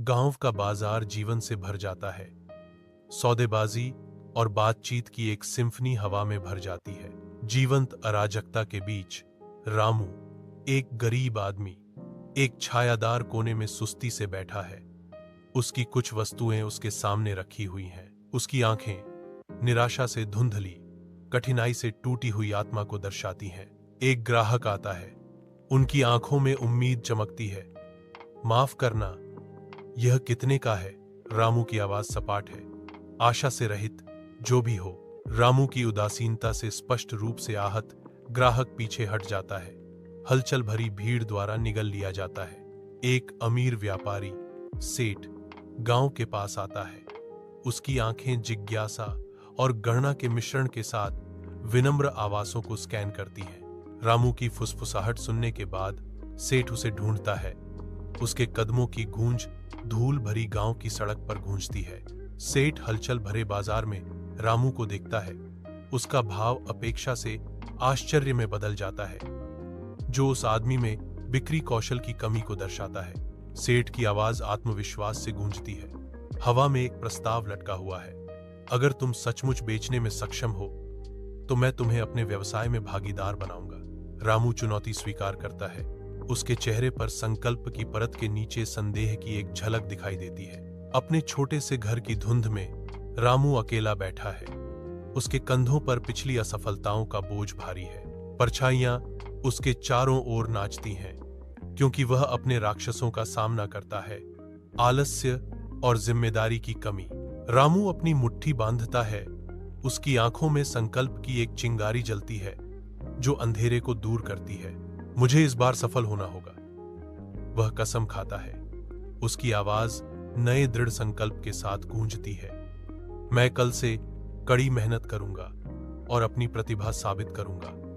गांव का बाजार जीवन से भर जाता है। सौदेबाजी और बातचीत की एक सिम्फनी हवा में भर जाती है। जीवंत अराजकता के बीच रामू, एक गरीब आदमी, एक छायादार कोने में सुस्ती से बैठा है। उसकी कुछ वस्तुएं उसके सामने रखी हुई हैं। उसकी आंखें निराशा से धुंधली, कठिनाई से टूटी हुई आत्मा को दर्शाती हैं। एक ग्राहक आता है, उनकी आंखों में उम्मीद चमकती है। माफ करना, यह कितने का है? रामू की आवाज सपाट है, आशा से रहित। जो भी हो। रामू की उदासीनता से स्पष्ट रूप से आहत ग्राहक पीछे हट जाता है। हलचल भरी भीड़ द्वारा निगल लिया जाता है। एक अमीर व्यापारी, सेठ, गांव के पास आता है। उसकी आंखें जिज्ञासा और गणना के मिश्रण के साथ विनम्र आवासों को स्कैन करती हैं। रामू की फुसफुसाहट सुनने के बाद सेठ उसे ढूंढता है। उसके कदमों की गूंज धूल भरी गांव की सड़क पर गूंजती है। सेठ हलचल भरे बाजार में रामू को देखता है। उसका भाव अपेक्षा से आश्चर्य में बदल जाता है, जो उस आदमी में बिक्री कौशल की कमी को दर्शाता है। सेठ की आवाज आत्मविश्वास से गूंजती है। हवा में एक प्रस्ताव लटका हुआ है। अगर तुम सचमुच बेचने में सक्षम हो तो मैं तुम्हें अपने व्यवसाय में भागीदार बनाऊंगा। रामू चुनौती स्वीकार करता है। उसके चेहरे पर संकल्प की परत के नीचे संदेह की एक झलक दिखाई देती है। अपने छोटे से घर की धुंध में रामू अकेला बैठा है। उसके कंधों पर पिछली असफलताओं का बोझ भारी है। परछाइयां उसके चारों ओर नाचती हैं, क्योंकि वह अपने राक्षसों का सामना करता है, आलस्य और जिम्मेदारी की कमी। रामू अपनी मुट्ठी बांधता है। उसकी आंखों में संकल्प की एक चिंगारी जलती है, जो अंधेरे को दूर करती है। मुझे इस बार सफल होना होगा, वह कसम खाता है। उसकी आवाज नए दृढ़ संकल्प के साथ गूंजती है। मैं कल से कड़ी मेहनत करूंगा और अपनी प्रतिभा साबित करूंगा।